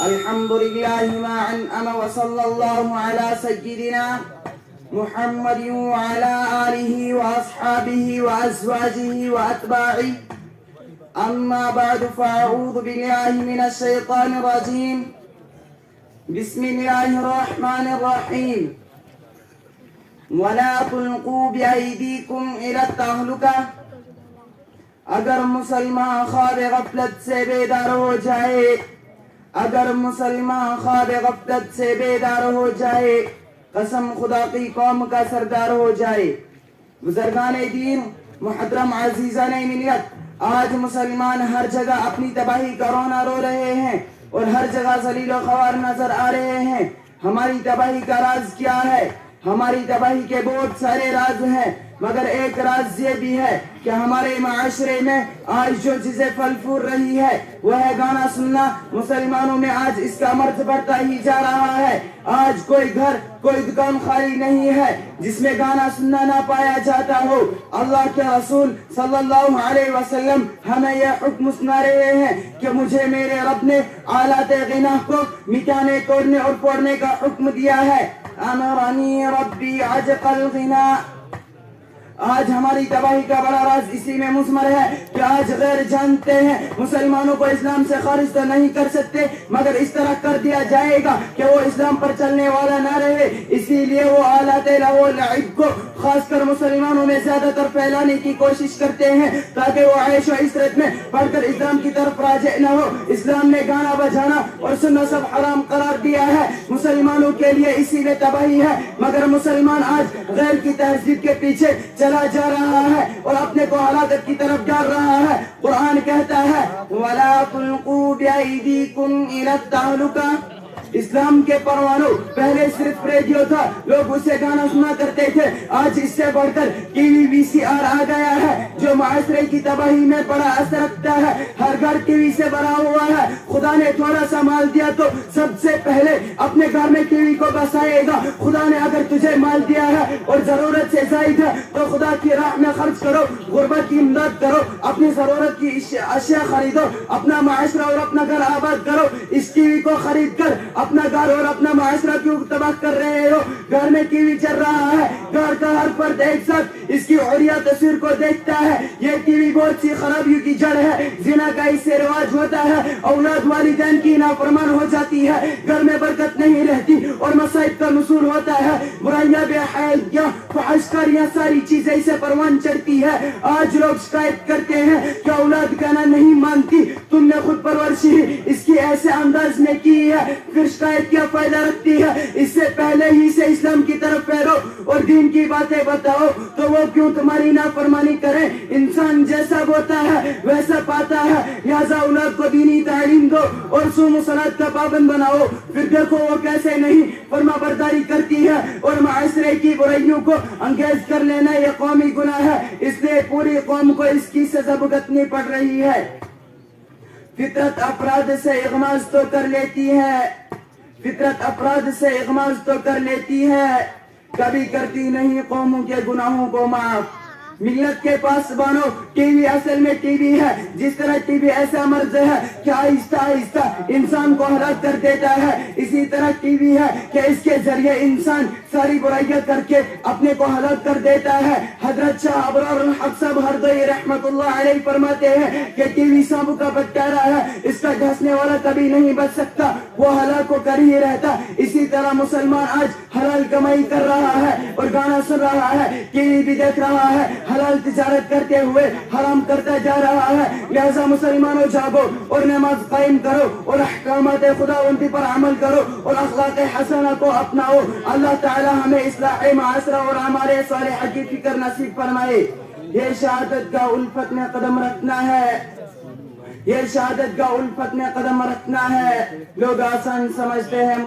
الحمد لله ما أنعم وصلى الله على سيدنا محمد وعلى آله وأصحابه وأزواجه وأتباعه أما بعد فأعوذ بالله من الشيطان الرجيم بسم الله الرحمن الرحيم ولا تلقوا بأيديكم إلى التهلكة اگر مسلمان خواب غفلت سے بیدار ہو جائے اگر مسلمان خواب غفلت سے بیدار ہو جائے قسم خدا کی قوم کا سردار ہو جائے بزرگان دین محترم عزیزان ملت آج مسلمان ہر جگہ اپنی تباہی کا رونا رو رہے ہیں اور ہر جگہ ذلیل و خوار نظر آ رہے ہیں ہماری تباہی کا راز کیا ہے ہماری تباہی کے بہت سارے راز ہیں مگر ایک راز یہ بھی ہے کہ ہمارے معاشرے میں آج جو چیزیں پھل پھول رہی ہے وہ ہے گانا سننا مسلمانوں میں آج اس کا مرض بڑھتا ہی جا رہا ہے آج کوئی گھر کوئی دکان خالی نہیں ہے جس میں گانا سننا نہ پایا جاتا ہو اللہ کے رسول صلی اللہ علیہ وسلم ہمیں یہ حکم سنا رہے ہیں کہ مجھے میرے رب نے آلات غنا کو مٹانے توڑنے اور پھوڑنے کا حکم دیا ہے امرنی ربی عجق الغنا آج ہماری تباہی کا بڑا راز اسی میں مضمر ہے کہ آج غیر جانتے ہیں مسلمانوں کو اسلام سے خارج تو نہیں کر سکتے مگر اس طرح کر دیا جائے گا کہ وہ اسلام پر چلنے والا نہ رہے اسی لیے وہ آلات لہو و لعب کو خاص کر مسلمانوں میں زیادہ تر پھیلانے کی کوشش کرتے ہیں تاکہ وہ عیش و عشرت میں پڑھ کر اسلام کی طرف راجع نہ ہو اسلام نے گانا بجانا اور سننا سب حرام قرار دیا ہے مسلمانوں کے لیے اسی میں تباہی ہے مگر مسلمان آج غیر کی تہذیب کے پیچھے چلا جا رہا ہے اور اپنے کو ہلاکت کی طرف ڈال رہا ہے قرآن کہتا ہے وَلَا تُلْقُوا بِأَيْدِيكُمْ إِلَى التَّهْلُكَةِ اسلام کے پروانوں پہلے صرف ریڈیو تھا لوگ اسے گانا سنا کرتے تھے آج اس سے بڑھ کر ٹی وی وی سی آر آ گیا ہے جو معاشرے کی تباہی میں بڑا اثر رکھتا ہے ہر گھر ٹی وی سے بھرا ہوا ہے خدا نے تھوڑا سا مال دیا تو سب سے پہلے اپنے گھر میں ٹی وی کو بسائے گا خدا نے اگر تجھے مال دیا ہے اور ضرورت سے زائد ہے تو خدا کی راہ میں خرچ کرو غربت کی امداد کرو اپنی ضرورت کی اشیاء خریدو اپنا معاشرہ اور اپنا گھر آباد کرو اس ٹی وی کو خرید کر اپنا گھر اور اپنا معاشرہ کیوں تباہ کر رہے ہو گھر میں ٹی وی چل رہا ہے گھر کا ہر فرد ایک ساتھ اس کی عریہ تصویر کو دیکھتا ہے یہ ٹی وی بہت سی خرابیوں کی جڑ ہے زنا کا اس سے رواج ہوتا ہے اولاد والدین کی نافرمان ہو جاتی ہے گھر میں برکت نہیں رہتی اور مصائب کا نزول ہوتا ہے برائیاں بے حیائیاں فحشکاریاں ساری چیزیں اسے پروان چڑھتی ہے آج لوگ شکایت کرتے ہیں کہ اولاد کہنا نہیں مانتی تم نے خود پرورشی اس کی ایسے انداز میں کی ہے پھر شکایت کیا فائدہ رکھتی ہے اس سے پہلے ہی سے اسلام کی طرف پھیرو اور دین کی باتیں بتاؤ تو وہ کیوں تمہاری نافرمانی کریں انسان جیسا بوتا ہے ویسا پاتا ہے لہذا اولاد کو دینی تعلیم دو اور صوم و صلاۃ کا پابند بناؤ پھر دیکھو وہ کیسے نہیں فرما برداری کرتی ہے اور معاشرے کی برائیوں کو انگیز کر لینا یہ قومی گناہ ہے اس لیے پوری قوم کو اس کی سزا بھگتنی پڑ رہی ہے فطرت افراد سے اغماض تو کر لیتی ہے فطرت افراد سے اغماض تو کر لیتی ہے کبھی کرتی نہیں قوموں کے گناہوں کو معاف ملت کے پاس بانو ٹی وی اصل میں ٹی وی ہے جس طرح ٹی وی ایسا مرض ہے کہ آہستہ آہستہ انسان کو ہلاک کر دیتا ہے اسی طرح ٹی وی ہے کہ اس کے ذریعے انسان ساری برائیاں کر کے اپنے کو ہلاک کر دیتا ہے حضرت شاہ ابرار الحق صاحب ہردوئی رحمت اللہ علیہ فرماتے ہیں کہ ٹی وی سانپ کا بٹیرا ہے اس کا ڈھسنے والا کبھی نہیں بچ سکتا وہ ہلاک کو کر ہی رہتا اسی طرح مسلمان آج حلال کمائی کر رہا ہے اور گانا سن رہا ہے ٹی وی بھی دیکھ رہا ہے حلال تجارت کرتے ہوئے حرام کرتا جا رہا ہے لہذا مسلمانوں جاگو اور نماز قائم کرو اور احکامات خداوندی پر عمل کرو اور اخلاق حسنہ کو اپناؤ اللہ تعالی ہمیں اصلاح معاشرہ اور اعمال صالحہ کی فکر نصیب فرمائے یہ شہادت کا الفت میں قدم رکھنا ہے یہ شہادت کا الفت میں قدم رکھنا ہے لوگ آسان سمجھتے ہیں